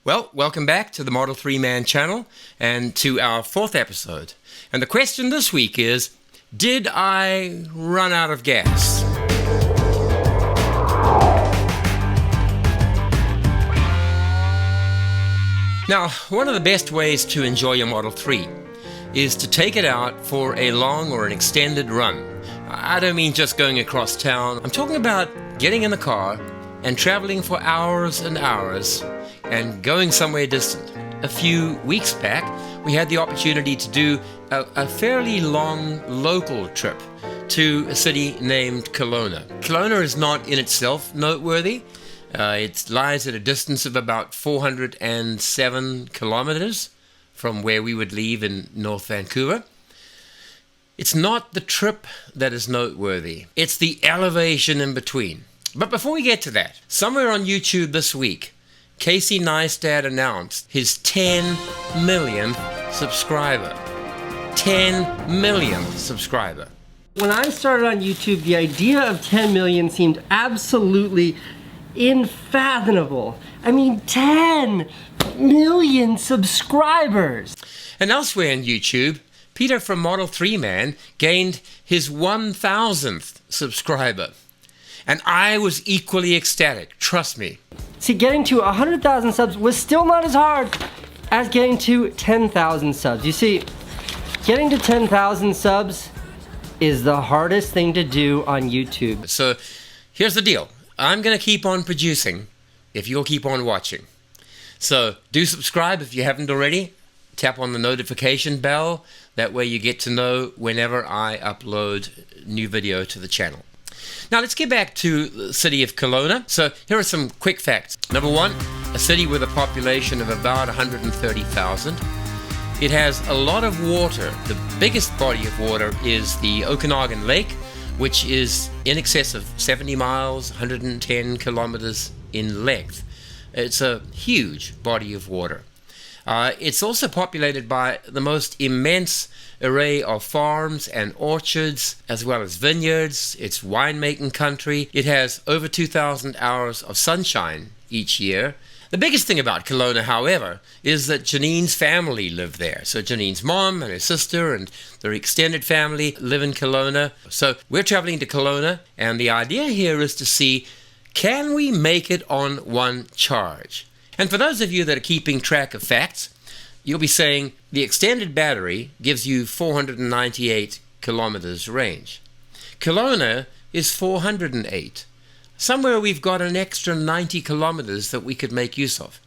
Well, welcome back to the Model 3 Man channel and to our fourth episode. And the question this week is, did I run out of gas? Now, one of the best ways to enjoy your Model 3 is to take it out for a long or an extended run. I don't mean just going across town. I'm talking about getting in the car and traveling for hours and hours and going somewhere distant. A few weeks back, we had the opportunity to do a fairly long local trip to a city named Kelowna. Kelowna is not in itself noteworthy. It lies at a distance of about 407 kilometers from where we would leave in North Vancouver. It's not the trip that is noteworthy. It's the elevation in between. But before we get to that, somewhere on YouTube this week, Casey Neistat announced his 10 millionth subscriber. 10 millionth subscriber. When I started on YouTube, the idea of 10 million seemed absolutely unfathomable. I mean, 10 million subscribers. And elsewhere on YouTube, Peter from Model 3 Man gained his 1,000th subscriber. And I was equally ecstatic, trust me. See, getting to 100,000 subs was still not as hard as getting to 10,000 subs. You see, getting to 10,000 subs is the hardest thing to do on YouTube. So here's the deal. I'm going to keep on producing if you'll keep on watching. So do subscribe if you haven't already. Tap on the notification bell. That way you get to know whenever I upload new video to the channel. Now let's get back to the city of Kelowna. So here are some quick facts. Number one, a city with a population of about 130,000. It has a lot of water. The biggest body of water is the Okanagan Lake, which is in excess of 70 miles, 110 kilometers in length. It's a huge body of water. It's also populated by the most immense array of farms and orchards, as well as vineyards. It's winemaking country. It has over 2,000 hours of sunshine each year. The biggest thing about Kelowna, however, is that Janine's family live there. So Janine's mom and her sister and their extended family live in Kelowna. So we're traveling to Kelowna, and the idea here is to see, can we make it on one charge? And for those of you that are keeping track of facts, you'll be saying the extended battery gives you 498 kilometers range. Kelowna is 408. Somewhere we've got an extra 90 kilometers that we could make use of.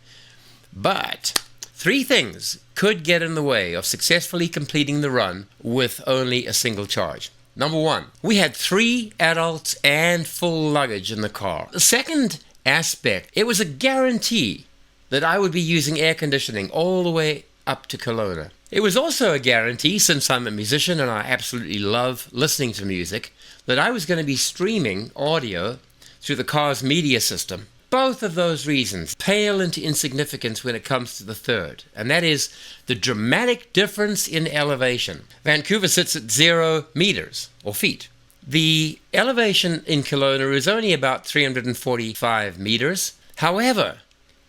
But three things could get in the way of successfully completing the run with only a single charge. Number one, we had 3 adults and full luggage in the car. The second aspect, it was a guarantee that I would be using air conditioning all the way up to Kelowna. It was also a guarantee, since I'm a musician and I absolutely love listening to music, that I was going to be streaming audio through the car's media system. Both of those reasons pale into insignificance when it comes to the third, and that is the dramatic difference in elevation. Vancouver sits at 0 meters, or feet. The elevation in Kelowna is only about 345 meters. However,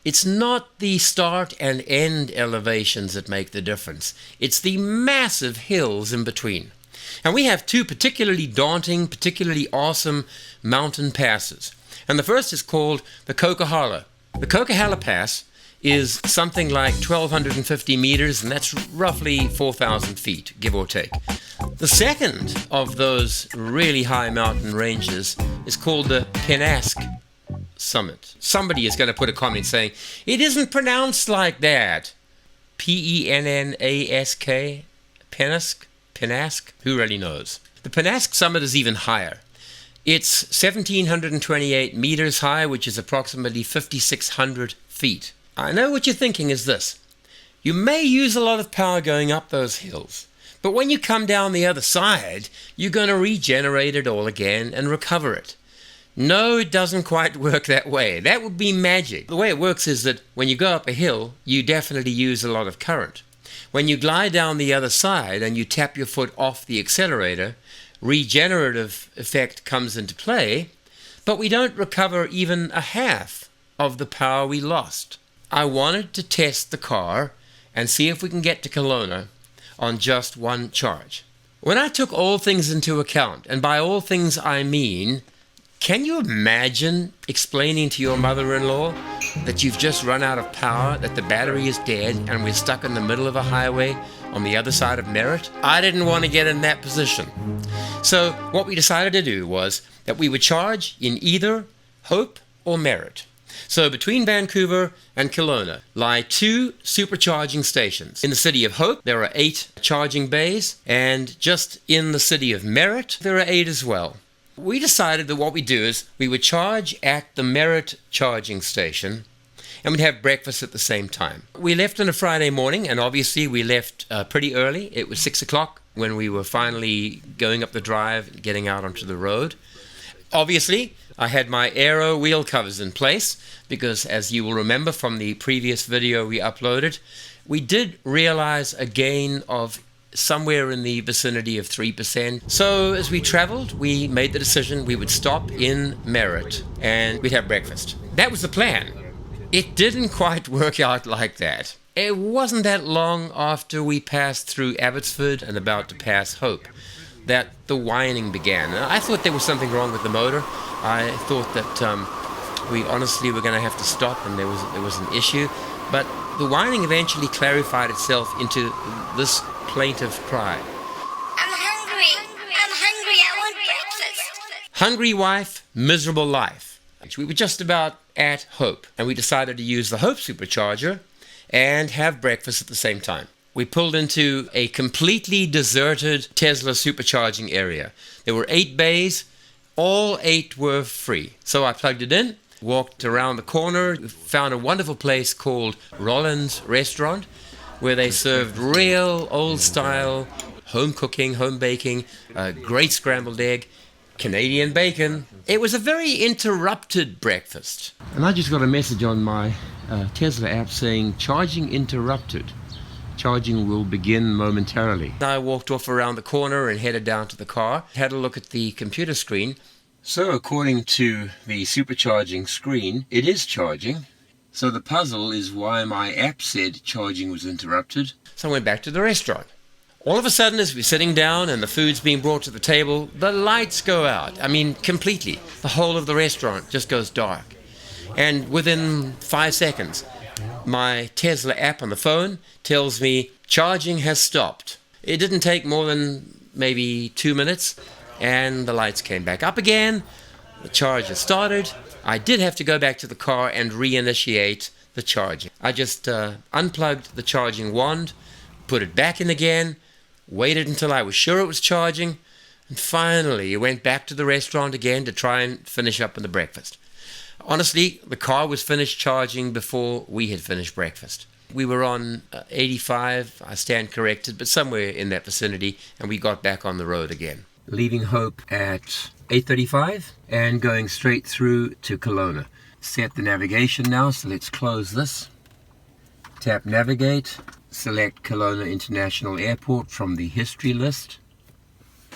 it's not the start and end elevations that make the difference. It's the massive hills in between. And we have 2 particularly daunting, particularly awesome mountain passes. And the first is called the Coquihalla. The Coquihalla Pass is something like 1,250 meters, and that's roughly 4,000 feet, give or take. The second of those really high mountain ranges is called the Pennask Summit. Somebody is going to put a comment saying, it isn't pronounced like that. Pennask? Pennask? Who really knows? The Pennask Summit is even higher. It's 1,728 meters high, which is approximately 5,600 feet. I know what you're thinking is this. You may use a lot of power going up those hills, but when you come down the other side, you're going to regenerate it all again and recover it. No, it doesn't quite work that way. That would be magic. The way it works is that when you go up a hill, you definitely use a lot of current. When you glide down the other side and you tap your foot off the accelerator, regenerative effect comes into play, but we don't recover even a half of the power we lost. I wanted to test the car and see if we can get to Kelowna on just one charge. When I took all things into account, and by all things I mean, can you imagine explaining to your mother-in-law that you've just run out of power, that the battery is dead, and we're stuck in the middle of a highway on the other side of Merritt? I didn't want to get in that position. So what we decided to do was that we would charge in either Hope or Merritt. So between Vancouver and Kelowna lie 2 supercharging stations. In the city of Hope, there are 8 charging bays, and just in the city of Merritt, there are 8 as well. We decided that what we do is we would charge at the Merritt charging station, and we'd have breakfast at the same time. We left on a Friday morning, and obviously we left pretty early. It was 6 o'clock when we were finally going up the drive and getting out onto the road. Obviously, I had my aero wheel covers in place because, as you will remember from the previous video we uploaded, we did realize a gain of somewhere in the vicinity of 3%. So as we traveled, we made the decision we would stop in Merritt and we'd have breakfast. That was the plan. It didn't quite work out like that. It wasn't that long after we passed through Abbotsford and about to pass Hope that the whining began. I thought there was something wrong with the motor. I thought that we honestly were going to have to stop and there was an issue. But the whining eventually clarified itself into this plaintive cry. I'm hungry, I want breakfast. Hungry wife, miserable life. We were just about at Hope, and we decided to use the Hope supercharger and have breakfast at the same time. We pulled into a completely deserted Tesla supercharging area. There were 8 bays, all 8 were free. So I plugged it in, walked around the corner, found a wonderful place called Rollins Restaurant, where they served real old-style home cooking, home baking, great scrambled egg, Canadian bacon. It was a very interrupted breakfast. And I just got a message on my Tesla app saying, charging interrupted. Charging will begin momentarily. I walked off around the corner and headed down to the car, had a look at the computer screen. So according to the supercharging screen, it is charging. So the puzzle is why my app said charging was interrupted. So I went back to the restaurant. All of a sudden, as we're sitting down and the food's being brought to the table, the lights go out. I mean, completely. The whole of the restaurant just goes dark. And within 5 seconds, my Tesla app on the phone tells me charging has stopped. It didn't take more than maybe 2 minutes, and the lights came back up again. The charger started. I did have to go back to the car and reinitiate the charging. I just unplugged the charging wand, put it back in again, waited until I was sure it was charging, and finally went back to the restaurant again to try and finish up on the breakfast. Honestly, the car was finished charging before we had finished breakfast. We were on 85, I stand corrected, but somewhere in that vicinity, and we got back on the road again. Leaving Hope at 8:35 and going straight through to Kelowna. Set the navigation now, so let's close this. Tap Navigate, select Kelowna International Airport from the history list.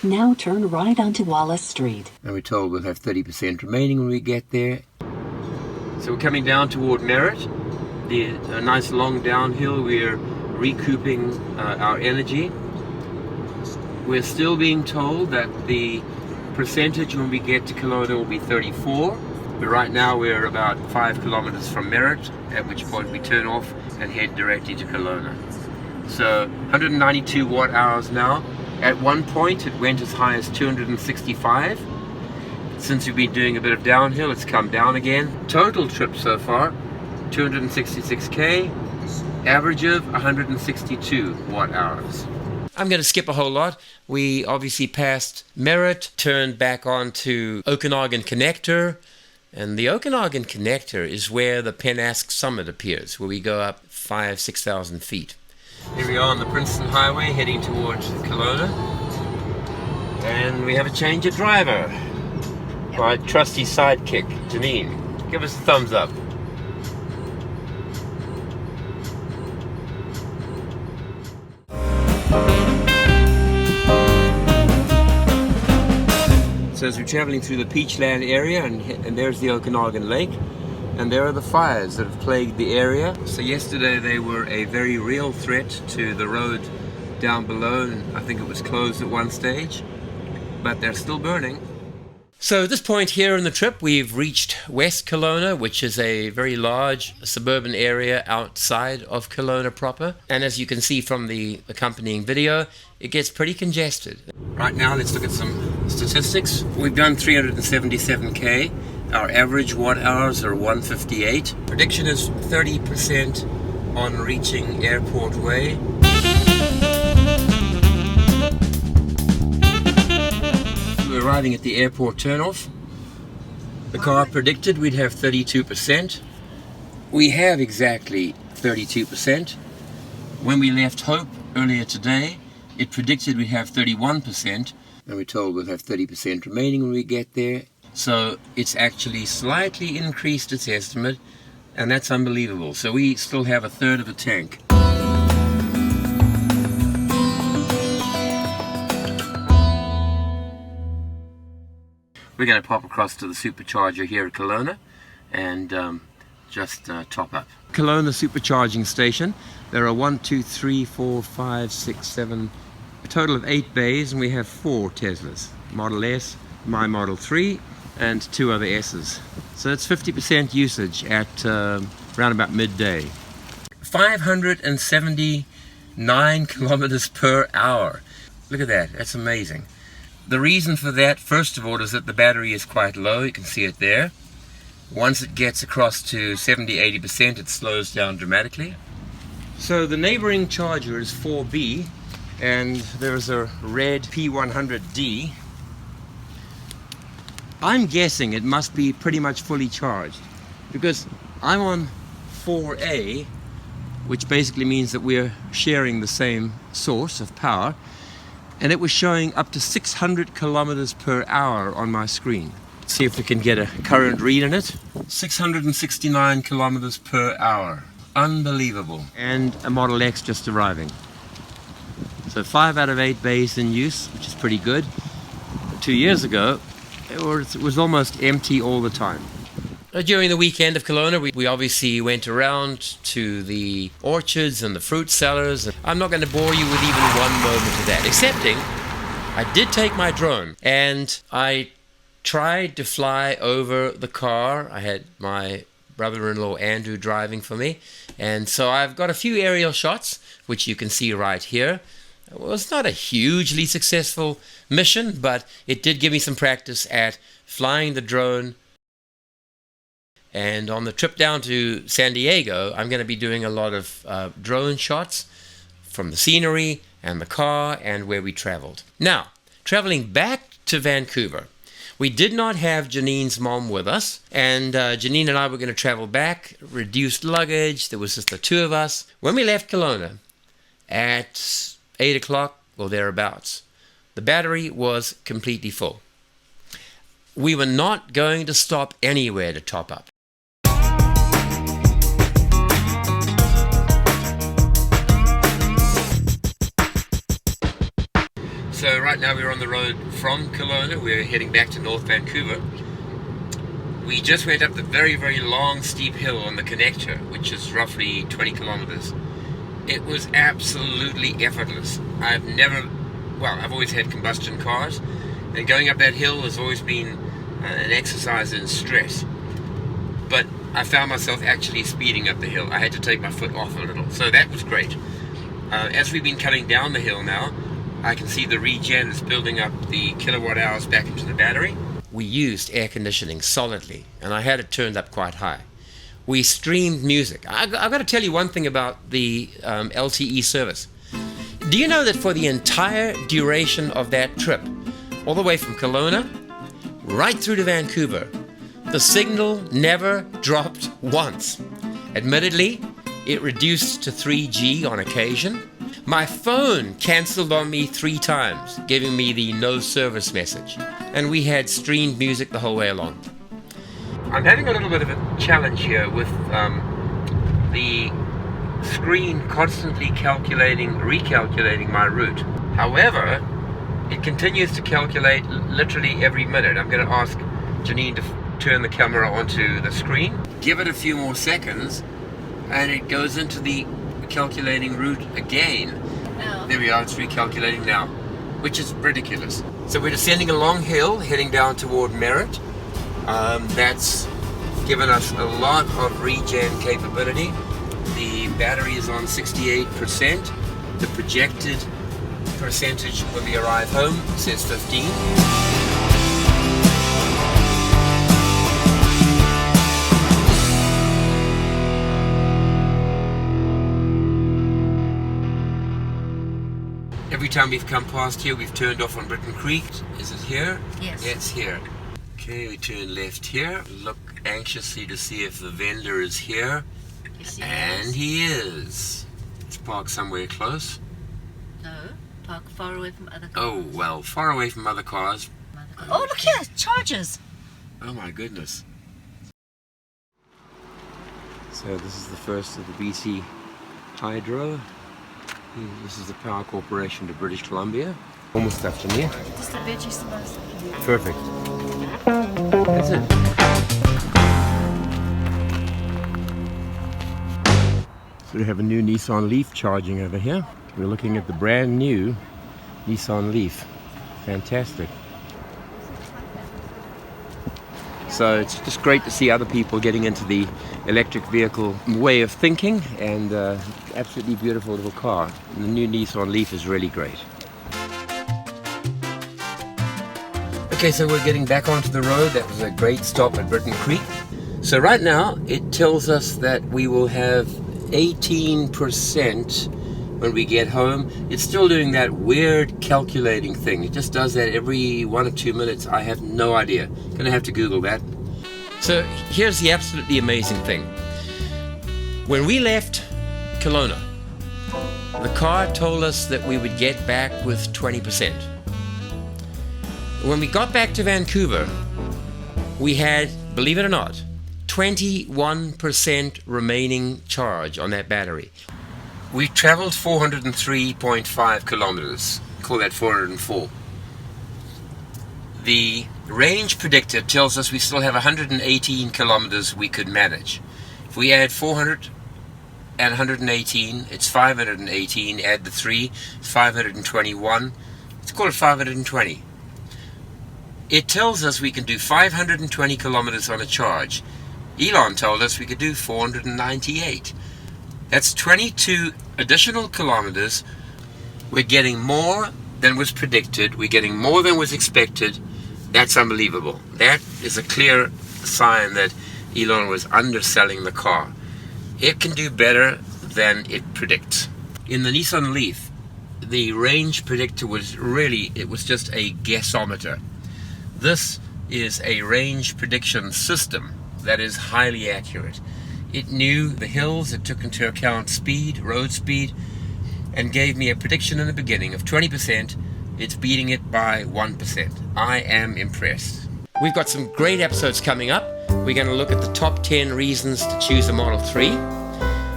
Now turn right onto Wallace Street. And we're told we'll have 30% remaining when we get there. So we're coming down toward Merritt. A nice long downhill. We're recouping our energy. We're still being told that the percentage when we get to Kelowna will be 34. But right now we're about 5 kilometers from Merritt, at which point we turn off and head directly to Kelowna. So 192 watt hours now. At one point it went as high as 265. Since we've been doing a bit of downhill, it's come down again. Total trip so far, 266k, average of 162 watt hours. I'm going to skip a whole lot. We obviously passed Merritt, turned back onto Okanagan Connector, and the Okanagan Connector is where the Pennask Summit appears, where we go up 5,000-6,000 feet. Here we are on the Princeton Highway heading towards Kelowna, and we have a change of driver. My trusty sidekick, Janine. Give us a thumbs up. So as we're traveling through the Peachland area, and there's the Okanagan Lake, And there are the fires that have plagued the area. So yesterday they were a very real threat to the road down below, and I think it was closed at one stage, but they're still burning. So at this point here in the trip, we've reached West Kelowna, which is a very large suburban area outside of Kelowna proper. And as you can see from the accompanying video, it gets pretty congested. Right now, let's look at some statistics. We've done 377k. Our average watt hours are 158. Prediction is 30% on reaching Airport Way. We're arriving at the airport turnoff. The car predicted we'd have 32%. We have exactly 32%. When we left Hope earlier today, it predicted we'd have 31%, and we're told we'll have 30% remaining when we get there. So it's actually slightly increased its estimate, and that's unbelievable. So we still have a third of a tank. We're going to pop across to the supercharger here at Kelowna and just top up. Kelowna supercharging station. There are 1, 2, 3, 4, 5, 6, 7, a total of 8 bays, and we have 4 Teslas. Model S, my Model 3, and 2 other S's. So it's 50% usage at around about midday. 579 kilometers per hour. Look at that, that's amazing. The reason for that, first of all, is that the battery is quite low. You can see it there. Once it gets across to 70-80%, it slows down dramatically. So the neighboring charger is 4B, and there's a red P100D. I'm guessing it must be pretty much fully charged, because I'm on 4A, which basically means that we're sharing the same source of power, and it was showing up to 600 kilometers per hour on my screen. Let's see if we can get a current read in it. 669 kilometers per hour. Unbelievable. And a Model X just arriving. So 5 out of 8 bays in use, which is pretty good. 2 years ago, it was almost empty all the time. During the weekend of Kelowna, we obviously went around to the orchards and the fruit sellers. I'm not going to bore you with even one moment of that, excepting I did take my drone and I tried to fly over the car. I had my brother-in-law Andrew driving for me, and so I've got a few aerial shots, which you can see right here. It was not a hugely successful mission, but it did give me some practice at flying the drone. And on the trip down to San Diego, I'm going to be doing a lot of drone shots from the scenery and the car and where we traveled. Now, traveling back to Vancouver, we did not have Janine's mom with us, and Janine and I were going to travel back, reduced luggage, there was just the 2 of us. When we left Kelowna at 8 o'clock or thereabouts, the battery was completely full. We were not going to stop anywhere to top up. So right now we're on the road from Kelowna. We're heading back to North Vancouver. We just went up the very, very long, steep hill on the connector, which is roughly 20 kilometers. It was absolutely effortless. I've always had combustion cars, and going up that hill has always been an exercise in stress. But I found myself actually speeding up the hill. I had to take my foot off a little, so that was great. As we've been cutting down the hill now, I can see the regen is building up the kilowatt hours back into the battery. We used air conditioning solidly, and I had it turned up quite high. We streamed music. I've got to tell you one thing about the LTE service. Do you know that for the entire duration of that trip, all the way from Kelowna right through to Vancouver, the signal never dropped once? Admittedly, it reduced to 3G on occasion. My phone cancelled on me 3 times, giving me the no service message. And we had streamed music the whole way along. I'm having a little bit of a challenge here with the screen constantly recalculating my route. However, it continues to calculate literally every minute. I'm going to ask Janine to turn the camera onto the screen. Give it a few more seconds and it goes into the calculating route again. Oh. There we are, it's recalculating now, which is ridiculous. So we're descending a long hill, heading down toward Merritt. That's given us a lot of regen capability. The battery is on 68%. The projected percentage when we arrive home says 15. Every time we've come past here, we've turned off on Britton Creek. Is it here? Yes. Yeah, it's here. Okay, we turn left here. Look anxiously to see if the vendor is here. Yes, he And is. he is. Let's park somewhere close. No, park far away from other cars. Oh, well, far away from other cars. Oh, look here, chargers. Oh my goodness. So this is the first of the BC Hydro. This is the Power Corporation of British Columbia. Almost stuffed in here. Just the veggie slice. Perfect. That's it. So we have a new Nissan Leaf charging over here. We're looking at the brand new Nissan Leaf. Fantastic. So it's just great to see other people getting into the electric vehicle way of thinking, and absolutely beautiful little car. And the new Nissan Leaf is really great. Okay, so we're getting back onto the road. That was a great stop at Britton Creek. So right now it tells us that we will have 18% when we get home. It's still doing that weird calculating thing. It just does that every 1 or 2 minutes. I have no idea. Gonna have to Google that. So here's the absolutely amazing thing. When we left Kelowna, the car told us that we would get back with 20%. When we got back to Vancouver, we had, believe it or not, 21% remaining charge on that battery. We traveled 403.5 kilometers. Call that 404. The range predictor tells us we still have 118 kilometers we could manage. If we add 400 and 118, it's 518. Add the 3, it's 521. Let's call it 520. It tells us we can do 520 kilometers on a charge. Elon told us we could do 498. That's 22 additional kilometers. We're getting more than was predicted. We're getting more than was expected. That's unbelievable. That is a clear sign that Elon was underselling the car. It can do better than it predicts. In the Nissan Leaf, the range predictor was it was just a guessometer. This is a range prediction system that is highly accurate. It knew the hills, it took into account speed, road speed, and gave me a prediction in the beginning of 20%. It's beating it by 1%. I am impressed. We've got some great episodes coming up. We're going to look at the top 10 reasons to choose a Model 3.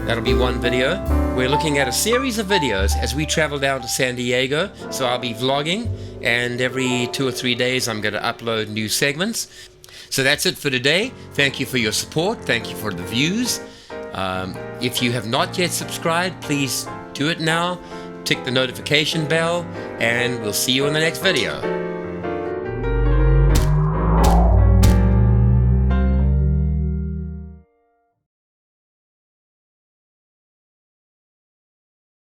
That'll be one video. We're looking at a series of videos as we travel down to San Diego. So I'll be vlogging, and every 2 or 3 days I'm going to upload new segments. So that's it for today. Thank you for your support. Thank you for the views. If you have not yet subscribed, please do it now. Tick the notification bell, and we'll see you in the next video.